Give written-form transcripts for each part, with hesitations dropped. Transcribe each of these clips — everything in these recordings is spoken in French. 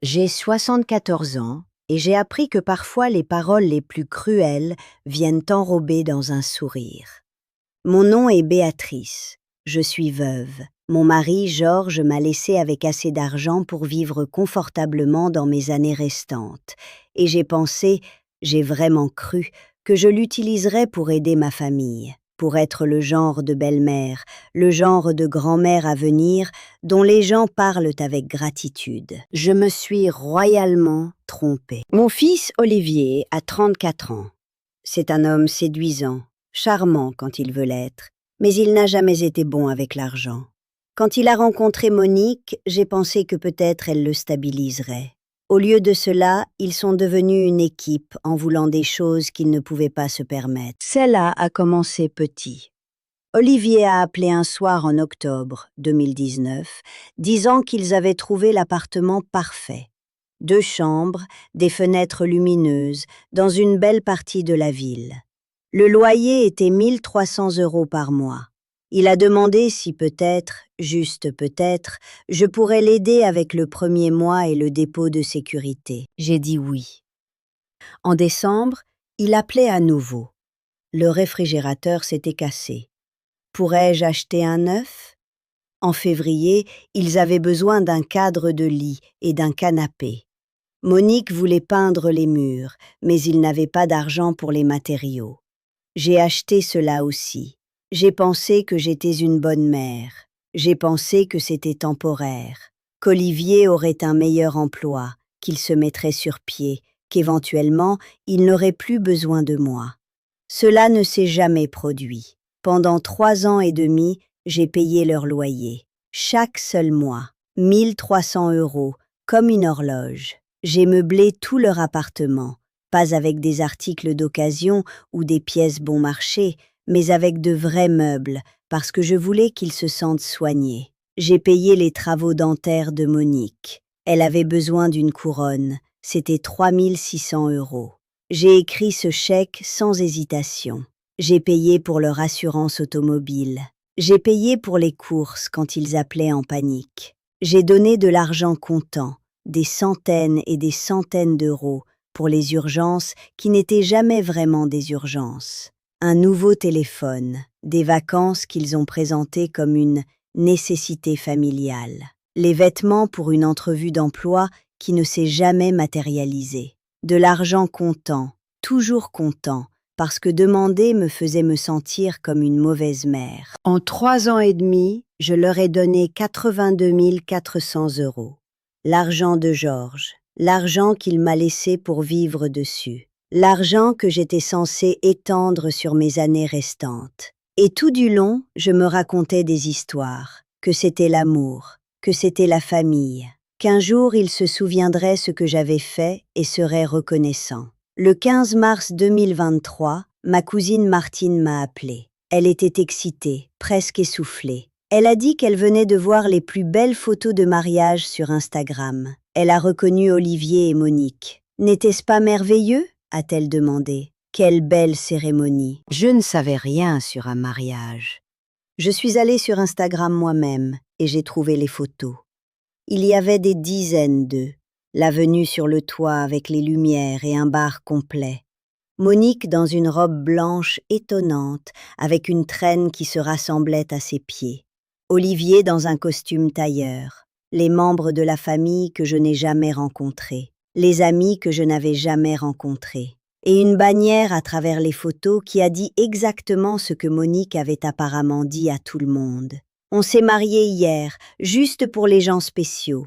J'ai 74 ans et j'ai appris que parfois les paroles les plus cruelles viennent enrober dans un sourire. Mon nom est Béatrice. Je suis veuve. Mon mari, Georges, m'a laissé avec assez d'argent pour vivre confortablement dans mes années restantes. Et j'ai vraiment cru, que je l'utiliserais pour aider ma famille, pour être le genre de belle-mère, le genre de grand-mère à venir dont les gens parlent avec gratitude. Je me suis royalement trompée. Mon fils Olivier a 34 ans. C'est un homme séduisant, charmant quand il veut l'être, mais il n'a jamais été bon avec l'argent. Quand il a rencontré Monique, j'ai pensé que peut-être elle le stabiliserait. Au lieu de cela, ils sont devenus une équipe en voulant des choses qu'ils ne pouvaient pas se permettre. Celle-là a commencé petit. Olivier a appelé un soir en octobre 2019, disant qu'ils avaient trouvé l'appartement parfait. 2 chambres, des fenêtres lumineuses, dans une belle partie de la ville. Le loyer était 1 300 € par mois. Il a demandé si peut-être, juste peut-être, je pourrais l'aider avec le premier mois et le dépôt de sécurité. J'ai dit oui. En décembre, il appelait à nouveau. Le réfrigérateur s'était cassé. Pourrais-je acheter un neuf? En février, ils avaient besoin d'un cadre de lit et d'un canapé. Monique voulait peindre les murs, mais il n'avait pas d'argent pour les matériaux. J'ai acheté cela aussi. J'ai pensé que j'étais une bonne mère. J'ai pensé que c'était temporaire, qu'Olivier aurait un meilleur emploi, qu'il se mettrait sur pied, qu'éventuellement, il n'aurait plus besoin de moi. Cela ne s'est jamais produit. Pendant 3 ans et demi, j'ai payé leur loyer. Chaque seul mois, 1 300 €, comme une horloge. J'ai meublé tout leur appartement, pas avec des articles d'occasion ou des pièces bon marché, mais avec de vrais meubles, parce que je voulais qu'ils se sentent soignés. J'ai payé les travaux dentaires de Monique. Elle avait besoin d'une couronne, c'était 3 600 €. J'ai écrit ce chèque sans hésitation. J'ai payé pour leur assurance automobile. J'ai payé pour les courses quand ils appelaient en panique. J'ai donné de l'argent comptant, des centaines et des centaines d'euros, pour les urgences qui n'étaient jamais vraiment des urgences. Un nouveau téléphone, des vacances qu'ils ont présentées comme une nécessité familiale. Les vêtements pour une entrevue d'emploi qui ne s'est jamais matérialisée. De l'argent comptant, toujours comptant, parce que demander me faisait me sentir comme une mauvaise mère. En 3 ans et demi, je leur ai donné 82 400 €. L'argent de Georges, l'argent qu'il m'a laissé pour vivre dessus, l'argent que j'étais censée étendre sur mes années restantes. Et tout du long, je me racontais des histoires, que c'était l'amour, que c'était la famille, qu'un jour il se souviendrait ce que j'avais fait et serait reconnaissant. Le 15 mars 2023, ma cousine Martine m'a appelée. Elle était excitée, presque essoufflée. Elle a dit qu'elle venait de voir les plus belles photos de mariage sur Instagram. Elle a reconnu Olivier et Monique. « N'était-ce pas merveilleux ?» a-t-elle demandé. « Quelle belle cérémonie !» Je ne savais rien sur un mariage. Je suis allée sur Instagram moi-même et j'ai trouvé les photos. Il y avait des dizaines d'eux. La venue sur le toit avec les lumières et un bar complet. Monique dans une robe blanche étonnante, avec une traîne qui se rassemblait à ses pieds. Olivier dans un costume tailleur. Les membres de la famille que je n'ai jamais rencontrés. Les amis que je n'avais jamais rencontrés. Et une bannière à travers les photos qui a dit exactement ce que Monique avait apparemment dit à tout le monde. On s'est mariés hier, juste pour les gens spéciaux.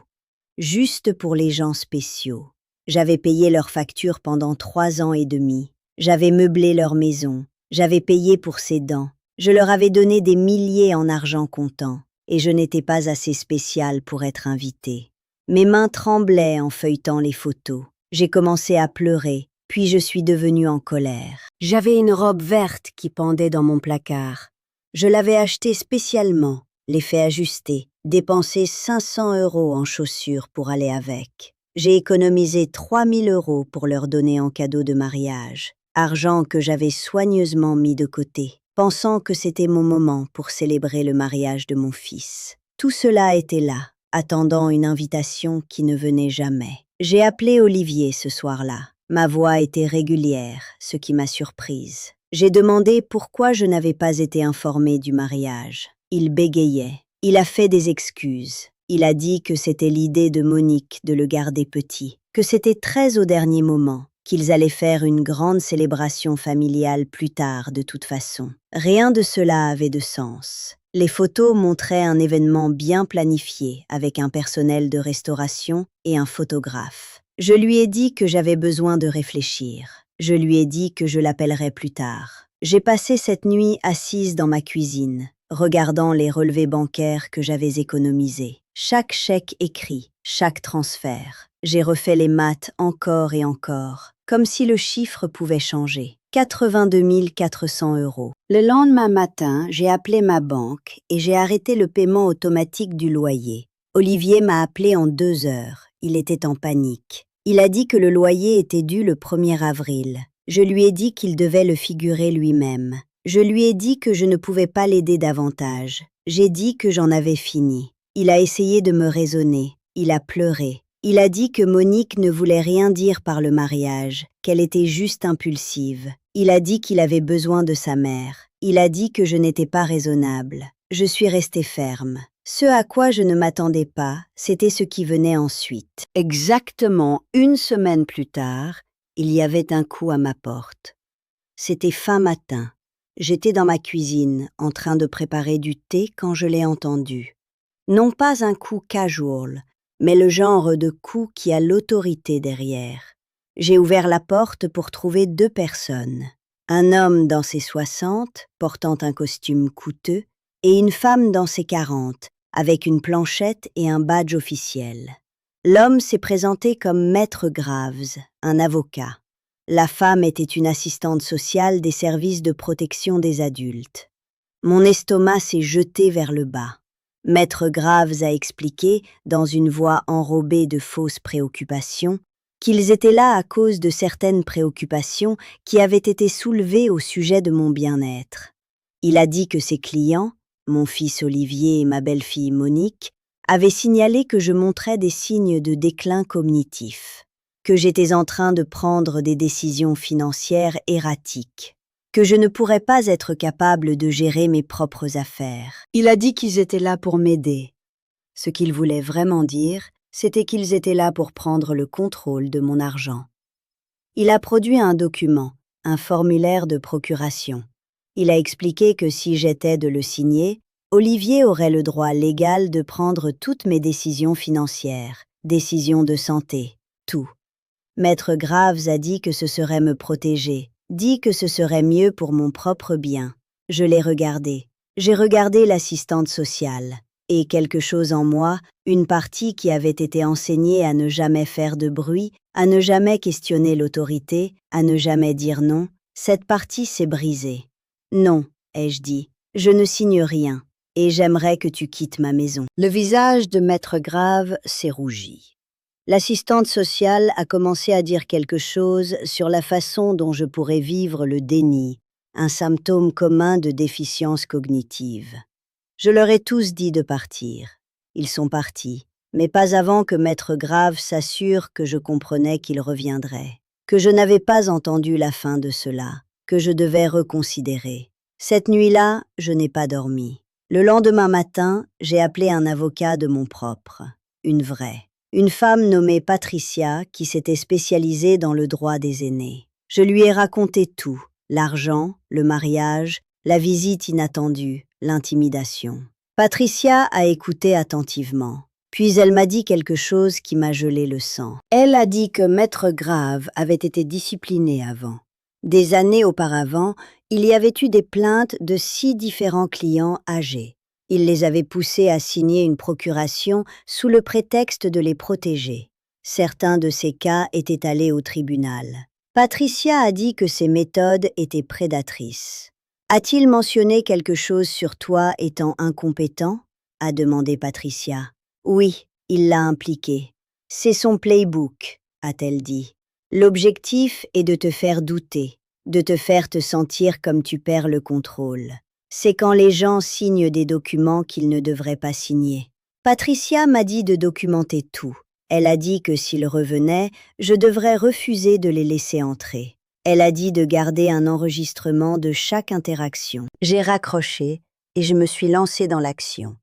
Juste pour les gens spéciaux. J'avais payé leurs factures pendant 3 ans et demi. J'avais meublé leur maison. J'avais payé pour ses dents. Je leur avais donné des milliers en argent comptant. Et je n'étais pas assez spéciale pour être invitée. Mes mains tremblaient en feuilletant les photos. J'ai commencé à pleurer, puis je suis devenue en colère. J'avais une robe verte qui pendait dans mon placard. Je l'avais achetée spécialement, l'effet ajusté, dépensé 500 € en chaussures pour aller avec. J'ai économisé 3 000 € pour leur donner en cadeau de mariage, argent que j'avais soigneusement mis de côté, pensant que c'était mon moment pour célébrer le mariage de mon fils. Tout cela était là, attendant une invitation qui ne venait jamais. J'ai appelé Olivier ce soir-là. Ma voix était régulière, ce qui m'a surprise. J'ai demandé pourquoi je n'avais pas été informée du mariage. Il bégayait. Il a fait des excuses. Il a dit que c'était l'idée de Monique de le garder petit, que c'était très au dernier moment, qu'ils allaient faire une grande célébration familiale plus tard de toute façon. Rien de cela avait de sens. Les photos montraient un événement bien planifié avec un personnel de restauration et un photographe. Je lui ai dit que j'avais besoin de réfléchir. Je lui ai dit que je l'appellerais plus tard. J'ai passé cette nuit assise dans ma cuisine, regardant les relevés bancaires que j'avais économisés. Chaque chèque écrit, chaque transfert. J'ai refait les maths encore et encore, comme si le chiffre pouvait changer. 82 400 €. Le lendemain matin, j'ai appelé ma banque et j'ai arrêté le paiement automatique du loyer. Olivier m'a appelé en 2 heures. Il était en panique. Il a dit que le loyer était dû le 1er avril. Je lui ai dit qu'il devait le figurer lui-même. Je lui ai dit que je ne pouvais pas l'aider davantage. J'ai dit que j'en avais fini. Il a essayé de me raisonner. Il a pleuré. Il a dit que Monique ne voulait rien dire par le mariage, qu'elle était juste impulsive. Il a dit qu'il avait besoin de sa mère. Il a dit que je n'étais pas raisonnable. Je suis restée ferme. Ce à quoi je ne m'attendais pas, c'était ce qui venait ensuite. Exactement 1 semaine plus tard, il y avait un coup à ma porte. C'était fin matin. J'étais dans ma cuisine, en train de préparer du thé quand je l'ai entendu. Non pas un coup casual, mais le genre de coup qui a l'autorité derrière. J'ai ouvert la porte pour trouver 2 personnes. Un homme dans ses 60, portant un costume coûteux, et une femme dans ses 40, avec une planchette et un badge officiel. L'homme s'est présenté comme Maître Graves, un avocat. La femme était une assistante sociale des services de protection des adultes. Mon estomac s'est jeté vers le bas. Maître Graves a expliqué, dans une voix enrobée de fausses préoccupations, qu'ils étaient là à cause de certaines préoccupations qui avaient été soulevées au sujet de mon bien-être. Il a dit que ses clients, mon fils Olivier et ma belle-fille Monique, avaient signalé que je montrais des signes de déclin cognitif, que j'étais en train de prendre des décisions financières erratiques, que je ne pourrais pas être capable de gérer mes propres affaires. Il a dit qu'ils étaient là pour m'aider. Ce qu'il voulait vraiment dire, c'était qu'ils étaient là pour prendre le contrôle de mon argent. Il a produit un document, un formulaire de procuration. Il a expliqué que si j'étais de le signer, Olivier aurait le droit légal de prendre toutes mes décisions financières, décisions de santé, tout. Maître Graves a dit que ce serait me protéger, dit que ce serait mieux pour mon propre bien. Je l'ai regardé. J'ai regardé l'assistante sociale. Et quelque chose en moi, une partie qui avait été enseignée à ne jamais faire de bruit, à ne jamais questionner l'autorité, à ne jamais dire non, cette partie s'est brisée. Non, ai-je dit, je ne signe rien, et j'aimerais que tu quittes ma maison. Le visage de Maître Grave s'est rougi. L'assistante sociale a commencé à dire quelque chose sur la façon dont je pourrais vivre le déni, un symptôme commun de déficience cognitive. Je leur ai tous dit de partir. Ils sont partis, mais pas avant que Maître Grave s'assure que je comprenais qu'ils reviendraient, que je n'avais pas entendu la fin de cela, que je devais reconsidérer. Cette nuit-là, je n'ai pas dormi. Le lendemain matin, j'ai appelé un avocat de mon propre, une vraie. Une femme nommée Patricia qui s'était spécialisée dans le droit des aînés. Je lui ai raconté tout, l'argent, le mariage, la visite inattendue, l'intimidation. Patricia a écouté attentivement, puis elle m'a dit quelque chose qui m'a gelé le sang. Elle a dit que Maître Grave avait été discipliné avant. Des années auparavant, il y avait eu des plaintes de 6 différents clients âgés. Il les avait poussés à signer une procuration sous le prétexte de les protéger. Certains de ces cas étaient allés au tribunal. Patricia a dit que ces méthodes étaient prédatrices. « A-t-il mentionné quelque chose sur toi étant incompétent ?» a demandé Patricia. « Oui, il l'a impliqué. C'est son playbook, a-t-elle dit. L'objectif est de te faire douter, de te faire te sentir comme tu perds le contrôle. C'est quand les gens signent des documents qu'ils ne devraient pas signer. Patricia m'a dit de documenter tout. Elle a dit que s'ils revenaient, je devrais refuser de les laisser entrer. Elle a dit de garder un enregistrement de chaque interaction. J'ai raccroché et je me suis lancée dans l'action.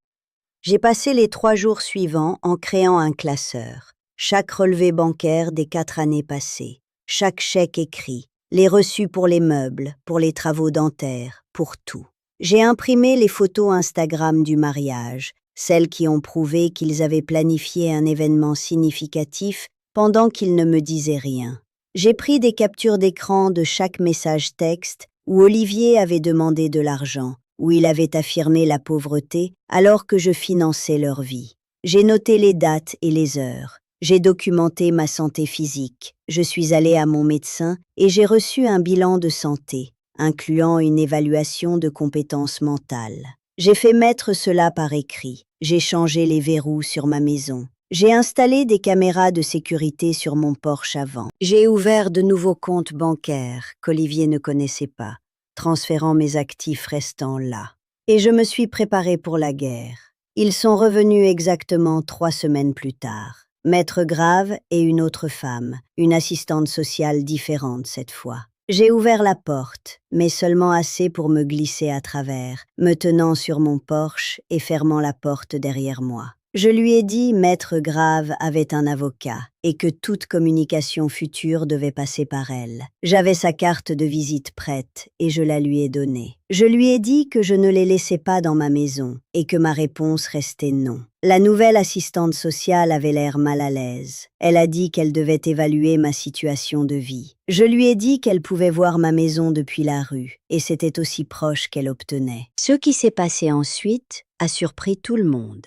J'ai passé les 3 jours suivants en créant un classeur. Chaque relevé bancaire des 4 années passées, chaque chèque écrit, les reçus pour les meubles, pour les travaux dentaires, pour tout. J'ai imprimé les photos Instagram du mariage, celles qui ont prouvé qu'ils avaient planifié un événement significatif pendant qu'ils ne me disaient rien. J'ai pris des captures d'écran de chaque message texte où Olivier avait demandé de l'argent, où il avait affirmé la pauvreté alors que je finançais leur vie. J'ai noté les dates et les heures. J'ai documenté ma santé physique. Je suis allée à mon médecin et j'ai reçu un bilan de santé, incluant une évaluation de compétences mentales. J'ai fait mettre cela par écrit. J'ai changé les verrous sur ma maison. J'ai installé des caméras de sécurité sur mon Porsche avant. J'ai ouvert de nouveaux comptes bancaires qu'Olivier ne connaissait pas, transférant mes actifs restants là. Et je me suis préparée pour la guerre. Ils sont revenus exactement 3 semaines plus tard. Maître Grave et une autre femme, une assistante sociale différente cette fois. J'ai ouvert la porte, mais seulement assez pour me glisser à travers, me tenant sur mon Porsche et fermant la porte derrière moi. Je lui ai dit Maître Grave avait un avocat et que toute communication future devait passer par elle. J'avais sa carte de visite prête et je la lui ai donnée. Je lui ai dit que je ne les laissais pas dans ma maison et que ma réponse restait non. La nouvelle assistante sociale avait l'air mal à l'aise. Elle a dit qu'elle devait évaluer ma situation de vie. Je lui ai dit qu'elle pouvait voir ma maison depuis la rue et c'était aussi proche qu'elle obtenait. Ce qui s'est passé ensuite a surpris tout le monde.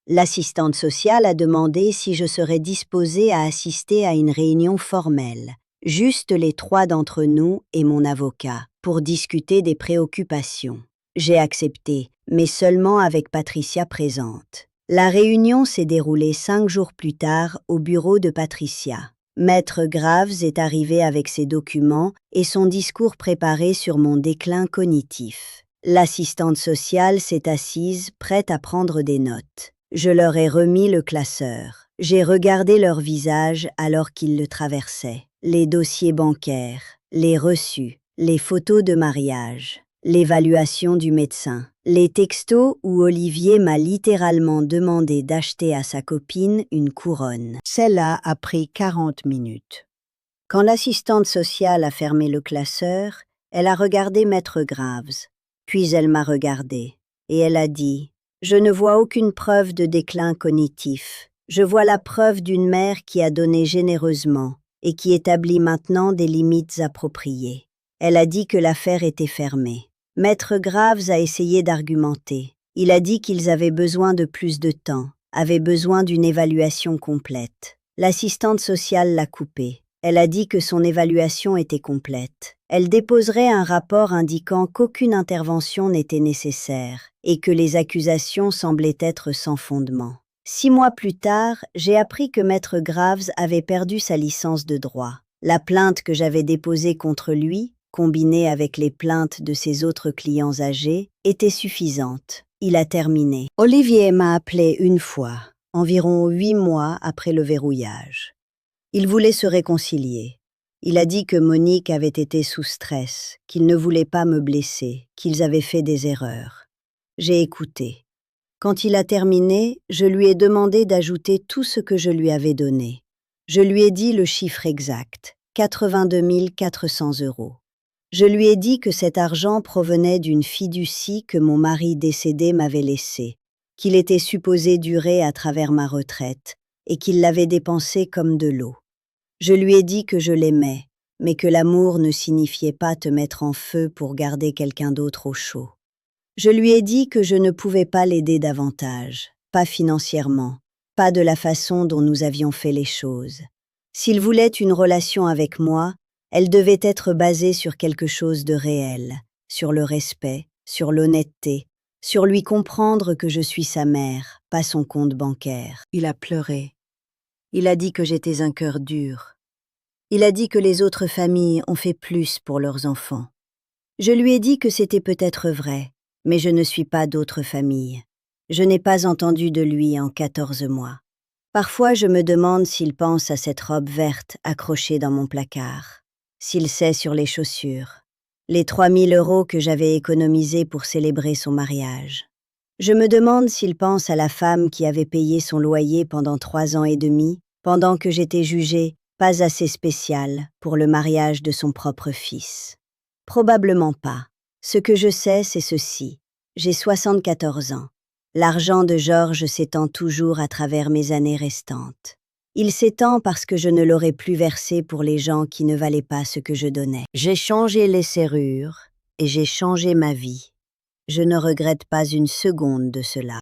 L'assistante sociale a demandé si je serais disposée à assister à une réunion formelle, juste les 3 d'entre nous et mon avocat, pour discuter des préoccupations. J'ai accepté, mais seulement avec Patricia présente. La réunion s'est déroulée 5 jours plus tard au bureau de Patricia. Maître Graves est arrivé avec ses documents et son discours préparé sur mon déclin cognitif. L'assistante sociale s'est assise, prête à prendre des notes. Je leur ai remis le classeur. J'ai regardé leur visage alors qu'ils le traversaient. Les dossiers bancaires, les reçus, les photos de mariage, l'évaluation du médecin, les textos où Olivier m'a littéralement demandé d'acheter à sa copine une couronne. Celle-là a pris 40 minutes. Quand l'assistante sociale a fermé le classeur, elle a regardé Maître Graves. Puis elle m'a regardé et elle a dit « Je ne vois aucune preuve de déclin cognitif. Je vois la preuve d'une mère qui a donné généreusement et qui établit maintenant des limites appropriées. » Elle a dit que l'affaire était fermée. Maître Graves a essayé d'argumenter. Il a dit qu'ils avaient besoin de plus de temps, avaient besoin d'une évaluation complète. L'assistante sociale l'a coupé. Elle a dit que son évaluation était complète. Elle déposerait un rapport indiquant qu'aucune intervention n'était nécessaire et que les accusations semblaient être sans fondement. 6 mois plus tard, j'ai appris que Maître Graves avait perdu sa licence de droit. La plainte que j'avais déposée contre lui, combinée avec les plaintes de ses autres clients âgés, était suffisante. Il a terminé. Olivier m'a appelé une fois, environ 8 mois après le verrouillage. Il voulait se réconcilier. Il a dit que Monique avait été sous stress, qu'il ne voulait pas me blesser, qu'ils avaient fait des erreurs. J'ai écouté. Quand il a terminé, je lui ai demandé d'ajouter tout ce que je lui avais donné. Je lui ai dit le chiffre exact, 82 400 €. Je lui ai dit que cet argent provenait d'une fiducie que mon mari décédé m'avait laissée, qu'il était supposé durer à travers ma retraite et qu'il l'avait dépensé comme de l'eau. Je lui ai dit que je l'aimais, mais que l'amour ne signifiait pas te mettre en feu pour garder quelqu'un d'autre au chaud. Je lui ai dit que je ne pouvais pas l'aider davantage, pas financièrement, pas de la façon dont nous avions fait les choses. S'il voulait une relation avec moi, elle devait être basée sur quelque chose de réel, sur le respect, sur l'honnêteté, sur lui comprendre que je suis sa mère, pas son compte bancaire. Il a pleuré. Il a dit que j'étais un cœur dur. Il a dit que les autres familles ont fait plus pour leurs enfants. Je lui ai dit que c'était peut-être vrai, mais je ne suis pas d'autres familles. Je n'ai pas entendu de lui en 14 mois. Parfois, je me demande s'il pense à cette robe verte accrochée dans mon placard, s'il sait sur les chaussures, les 3 000 € que j'avais économisés pour célébrer son mariage. Je me demande s'il pense à la femme qui avait payé son loyer pendant 3 ans et demi, pendant que j'étais jugée pas assez spéciale pour le mariage de son propre fils. Probablement pas. Ce que je sais, c'est ceci. J'ai 74 ans. L'argent de Georges s'étend toujours à travers mes années restantes. Il s'étend parce que je ne l'aurais plus versé pour les gens qui ne valaient pas ce que je donnais. J'ai changé les serrures et j'ai changé ma vie. Je ne regrette pas une seconde de cela.